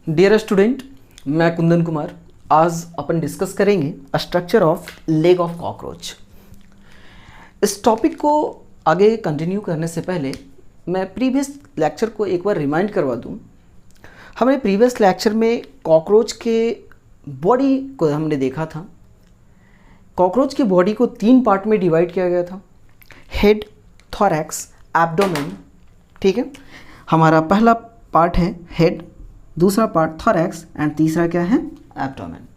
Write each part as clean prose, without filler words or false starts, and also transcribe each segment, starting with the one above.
Dear student, मैं कुंदन कुमार। आज अपन discuss करेंगे structure of leg of cockroach. इस टॉपिक को आगे कंटिन्यू करने से पहले मैं प्रीवियस लेक्चर को एक बार रिमाइंड करवा दूं। हमने प्रीवियस लेक्चर में कॉकरोच के बॉडी को हमने देखा था। कॉकरोच की बॉडी को 3 पार्ट में डिवाइड किया गया था: हेड, थोरैक्स, एब्डोमेन। ठीक है, हमारा पहला पार्ट है हेड, दूसरा पार्ट थोरैक्स एंड तीसरा क्या है, एब्डोमेन।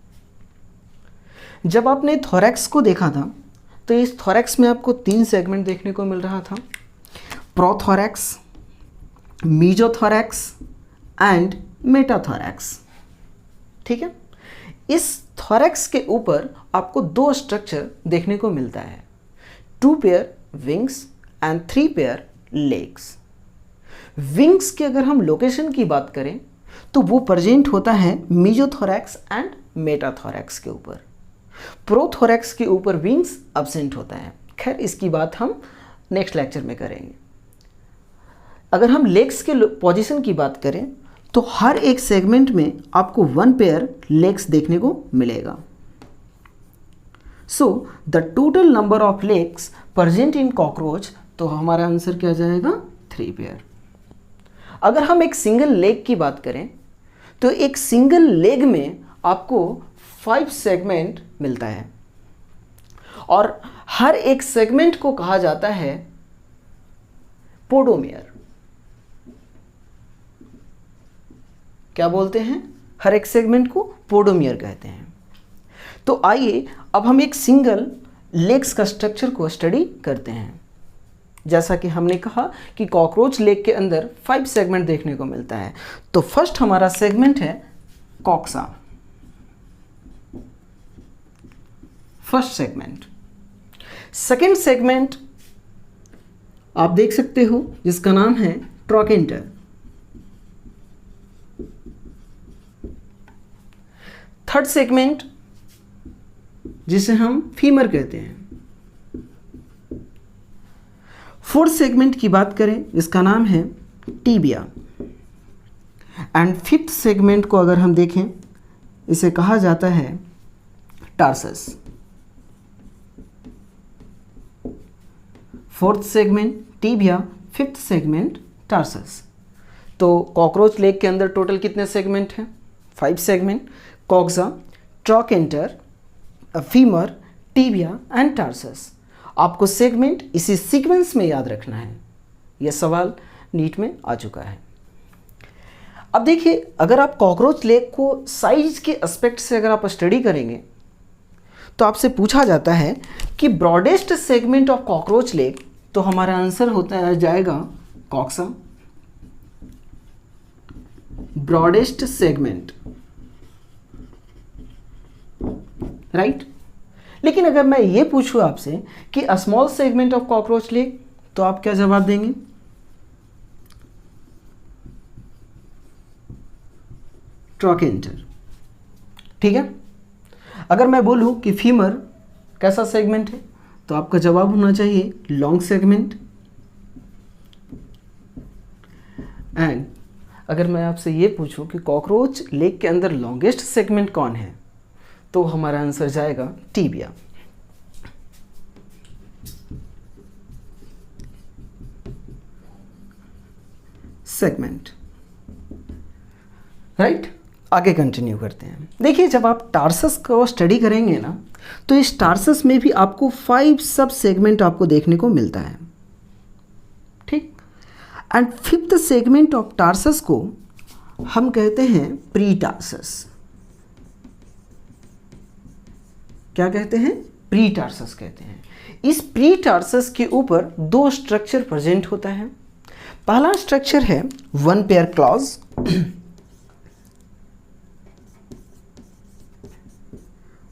जब आपने थोरैक्स को देखा था तो इस थोरैक्स में आपको 3 सेगमेंट देखने को मिल रहा था: प्रोथोरैक्स, मीजोथोरैक्स एंड मेटाथोरैक्स। ठीक है, इस थोरैक्स के ऊपर आपको 2 स्ट्रक्चर देखने को मिलता है: 2 pair wings and 3 pair legs. Wings की अगर हम लोकेशन की बात करें तो वो प्रेजेंट होता है मीजोथोरैक्स एंड मेटाथोरैक्स के ऊपर। प्रोथोरैक्स के ऊपर विंग्स एब्सेंट होता है। खैर, इसकी बात हम नेक्स्ट लेक्चर में करेंगे। अगर हम लेग्स के पोजीशन की बात करें तो हर एक सेगमेंट में आपको 1 पेयर लेग्स देखने को मिलेगा। So the total number of legs present in cockroach, तो हमारा आंसर क्या जाएगा, 3 पेयर। अगर हम एक सिंगल लेग की बात करें तो एक सिंगल लेग में आपको 5 सेगमेंट मिलता है और हर एक सेगमेंट को कहा जाता है पोडोमियर। क्या बोलते हैं? हर एक सेगमेंट को पोडोमियर कहते हैं। तो आइए अब हम एक सिंगल लेग्स का स्ट्रक्चर को स्टडी करते हैं। जैसा कि हमने कहा कि कॉकरोच लेग के अंदर 5 सेगमेंट देखने को मिलता है। तो फर्स्ट हमारा सेगमेंट है coxa, first segment. Second segment आप देख सकते हो जिसका नाम है ट्रोकेंटर। थर्ड सेगमेंट जिसे हम फीमर कहते हैं। फोर्थ सेगमेंट की बात करें इसका नाम है टीबिया। एंड फिफ्थ सेगमेंट को अगर हम देखें इसे कहा जाता है tarsus. Fourth segment tibia, fifth segment tarsus. तो कॉकरोच लेग के अंदर टोटल कितने सेगमेंट हैं? 5 segment: coxa, trochanter, femur, tibia and tarsus. आपको सेगमेंट इसी सीक्वेंस में याद रखना है। यह सवाल नीट में आ चुका है। अब देखिए, अगर आप कॉकरोच लेग को साइज के एस्पेक्ट से अगर आप स्टडी करेंगे तो आपसे पूछा जाता है कि broadest segment of cockroach leg, तो हमारा आंसर होता जाएगा कॉक्सा, ब्रॉडेस्ट सेगमेंट, राइट। लेकिन अगर मैं ये पूछूं आपसे कि small segment of cockroach leg, तो आप क्या जवाब देंगे? ट्रोकेंटर। ठीक है। अगर मैं बोलूं कि फीमर कैसा सेगमेंट है, तो आपका जवाब होना चाहिए लॉन्ग सेगमेंट। एंड अगर मैं आपसे ये पूछूं कि कॉकरोच लेग के अंदर लॉन्गेस्ट सेगमेंट कौन है, तो हमारा आंसर जाएगा टीबिया। Segment, right. आगे कंटिन्यू करते हैं। देखिए, जब आप टार्सस को स्टडी करेंगे ना, तो इस टार्सस में भी आपको 5 सब सेगमेंट आपको देखने को मिलता है। ठीक। And fifth segment of tarsus को हम कहते हैं प्री टार्सस। क्या कहते हैं? प्री टार्सस कहते हैं। इस प्री टार्सस के ऊपर 2 स्ट्रक्चर प्रेजेंट होता है। पहला स्ट्रक्चर है 1 pair clause,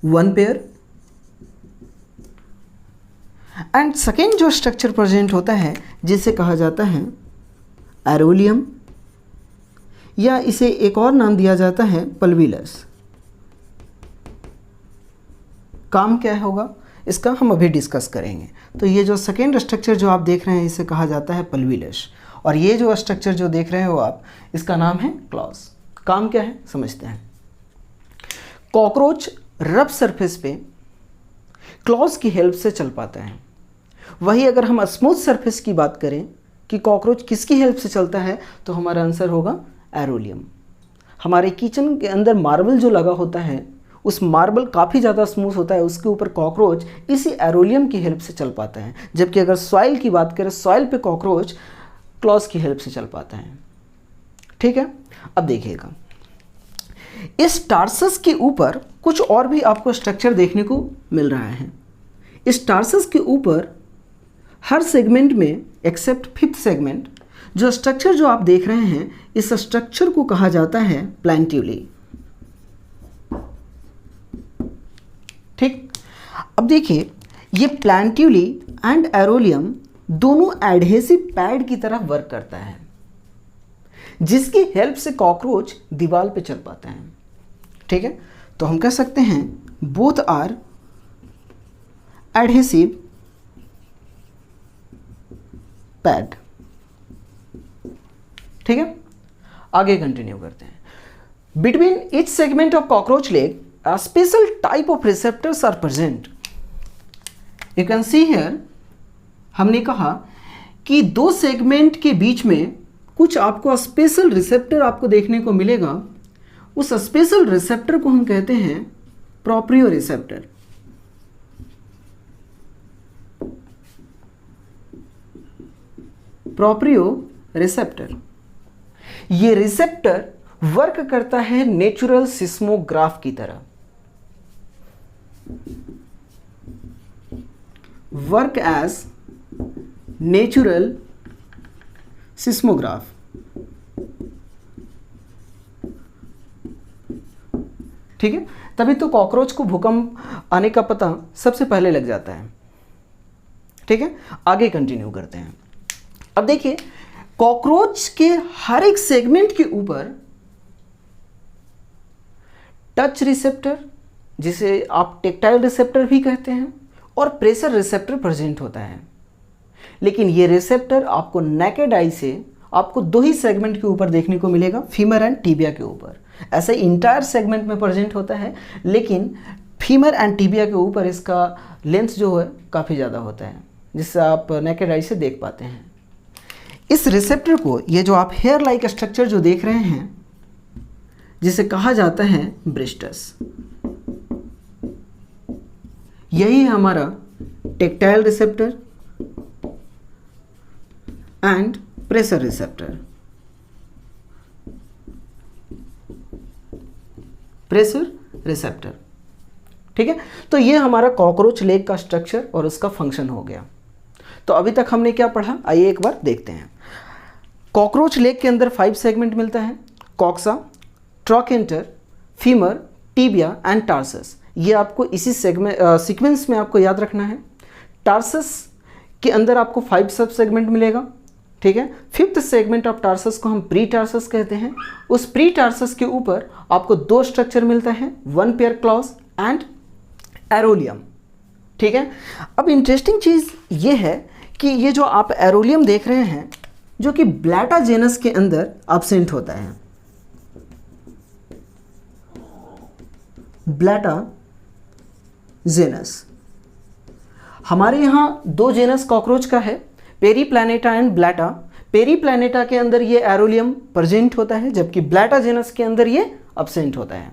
1 pair. And second जो स्ट्रक्चर प्रेजेंट होता है जिसे कहा जाता है एरोलियम, या इसे एक और नाम दिया जाता है पल्विलस। काम क्या होगा इसका हम अभी डिस्कस करेंगे। तो ये जो सेकेंड स्ट्रक्चर जो आप देख रहे हैं इसे कहा जाता है पल्विलस, और ये जो स्ट्रक्चर जो देख रहे हो आप, इसका नाम है क्लॉज। काम क्या है समझते हैं। कॉकरोच रफ सरफेस पे क्लॉज की हेल्प से चल पाता है। वही अगर हम स्मूथ सरफेस की बात करें कि कॉकरोच किसकी हेल्प से चलता है, तो हमारा आंसर होगा एरोलियम। हमारे किचन के अंदर मार्बल जो लगा होता है, उस मार्बल काफ़ी ज़्यादा स्मूथ होता है, उसके ऊपर कॉकरोच इसी एरोलियम की हेल्प से चल पाता है। जबकि अगर सॉइल की बात करें, सॉइल पे कॉकरोच क्लॉज की हेल्प से चल पाता है। ठीक है, अब देखिएगा, इस टार्सस के ऊपर कुछ और भी आपको स्ट्रक्चर देखने को मिल रहा है। इस टार्सस के ऊपर हर सेगमेंट में एक्सेप्ट फिफ्थ सेगमेंट जो स्ट्रक्चर जो आप देख रहे हैं, इस स्ट्रक्चर को कहा जाता है प्लांट्यूली। ठीक, अब देखिए, ये प्लांट्यूली एंड एरोलियम दोनों एडहेसिव पैड की तरह वर्क करता है, जिसकी हेल्प से कॉकरोच दीवार पे चल पाता है। ठीक है, तो हम कह सकते हैं बोथ आर एडहेसिव पैड। ठीक है, आगे कंटिन्यू करते हैं। Between each segment of cockroach leg a special type of receptors are present. You can see here, हमने कहा कि दो सेगमेंट के बीच में कुछ आपको स्पेशल रिसेप्टर आपको देखने को मिलेगा। उस स्पेशल रिसेप्टर को हम कहते हैं प्रोप्रियो रिसेप्टर। प्रोप्रियो रिसेप्टर, ये रिसेप्टर वर्क करता है नेचुरल सिस्मोग्राफ की तरह। Work as natural seismograph. ठीक है, तभी तो कॉकरोच को भूकंप आने का पता सबसे पहले लग जाता है। ठीक है, आगे कंटिन्यू करते हैं। अब देखिए, कॉकरोच के हर एक सेगमेंट के ऊपर टच रिसेप्टर, जिसे आप टेक्टाइल रिसेप्टर भी कहते हैं, और प्रेशर रिसेप्टर प्रेजेंट होता है। लेकिन ये रिसेप्टर आपको नेकेड आई से आपको दो ही सेगमेंट के ऊपर देखने को मिलेगा, फीमर एंड टीबिया के ऊपर। ऐसे इंटायर सेगमेंट में प्रेजेंट होता है, लेकिन फीमर एंड टीबिया के ऊपर इसका लेंथ जो है काफ़ी ज़्यादा होता है, जिससे आप नेकेड आई से देख पाते हैं। इस रिसेप्टर को, ये जो आप हेयर लाइक स्ट्रक्चर जो देख रहे हैं, जिसे कहा जाता है ब्रिस्टस, यही है हमारा tactile receptor and pressure receptor. Pressure receptor. ठीक है, तो ये हमारा कॉकरोच लेग का स्ट्रक्चर और उसका फंक्शन हो गया। तो अभी तक हमने क्या पढ़ा, आइए एक बार देखते हैं। कॉकरोच लेग के अंदर 5 सेगमेंट मिलता है, coxa, ट्रॉकेंटर, femur, tibia and tarsus. ये आपको इसी सीक्वेंस में आपको याद रखना है। टार्सस के अंदर आपको 5 सब सेगमेंट मिलेगा। ठीक है, 5th सेगमेंट ऑफ टार्सस को हम प्री टार्सस कहते हैं। उस प्री टार्सस के ऊपर आपको 2 स्ट्रक्चर मिलता है, 1 पेयर क्लॉज एंड एरोलियम। ठीक है, अब इंटरेस्टिंग चीज़ ये है कि ये जो आप एरोलियम देख रहे हैं, जो कि ब्लैटा जेनस के अंदर एब्सेंट होता है। ब्लैटा जेनस, हमारे यहाँ 2 जेनस कॉकरोच का है, पेरीप्लैनेटा एंड ब्लैटा। पेरीप्लैनेटा के अंदर ये एरोलियम प्रेजेंट होता है, जबकि ब्लैटा जेनस के अंदर ये एब्सेंट होता है।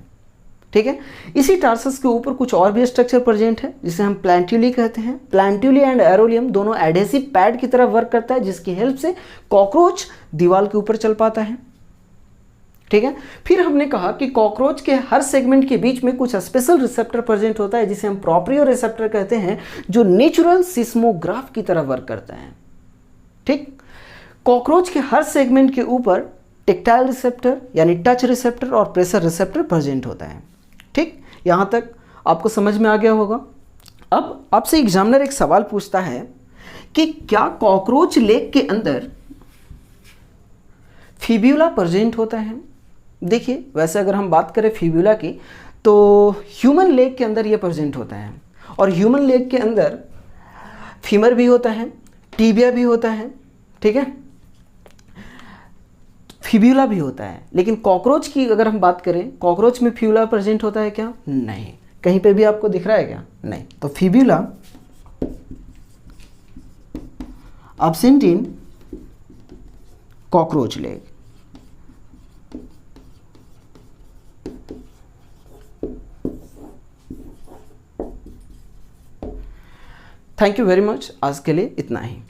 ठीक है, इसी टार्सस के ऊपर कुछ और भी स्ट्रक्चर प्रेजेंट है, जिसे हम प्लांट्यूली कहते हैं। प्लांट्यूली एंड एरोलियम दोनों एडहेसिव पैड की तरह वर्क करता है, जिसकी हेल्प से कॉकरोच दीवार के ऊपर चल पाता है। ठीक है, फिर हमने कहा कि कॉकरोच के हर सेगमेंट के बीच में कुछ स्पेशल रिसेप्टर प्रेजेंट होता है, जिसे हम प्रोप्रियो रिसेप्टर कहते हैं, जो नेचुरल सिस्मोग्राफ की तरह वर्क करता है। ठीक, कॉकरोच के हर सेगमेंट के ऊपर टेक्टाइल रिसेप्टर यानी टच रिसेप्टर और प्रेशर रिसेप्टर प्रेजेंट होता है। ठीक, यहाँ तक आपको समझ में आ गया होगा। अब आपसे एग्जामिनर एक सवाल पूछता है कि क्या कॉकरोच लेग के अंदर फिब्यूला प्रेजेंट होता है। देखिए, वैसे अगर हम बात करें फिब्यूला की, तो ह्यूमन लेग के अंदर ये प्रेजेंट होता है, और ह्यूमन लेग के अंदर फीमर भी होता है, टीबिया भी होता है। ठीक है, फिब्यूला भी होता है, लेकिन कॉकरोच की अगर हम बात करें, कॉकरोच में फिब्यूला प्रेजेंट होता है क्या? नहीं। कहीं पे भी आपको दिख रहा है क्या? नहीं। तो fibula absent in cockroach leg. Thank you very much. आज के लिए इतना ही।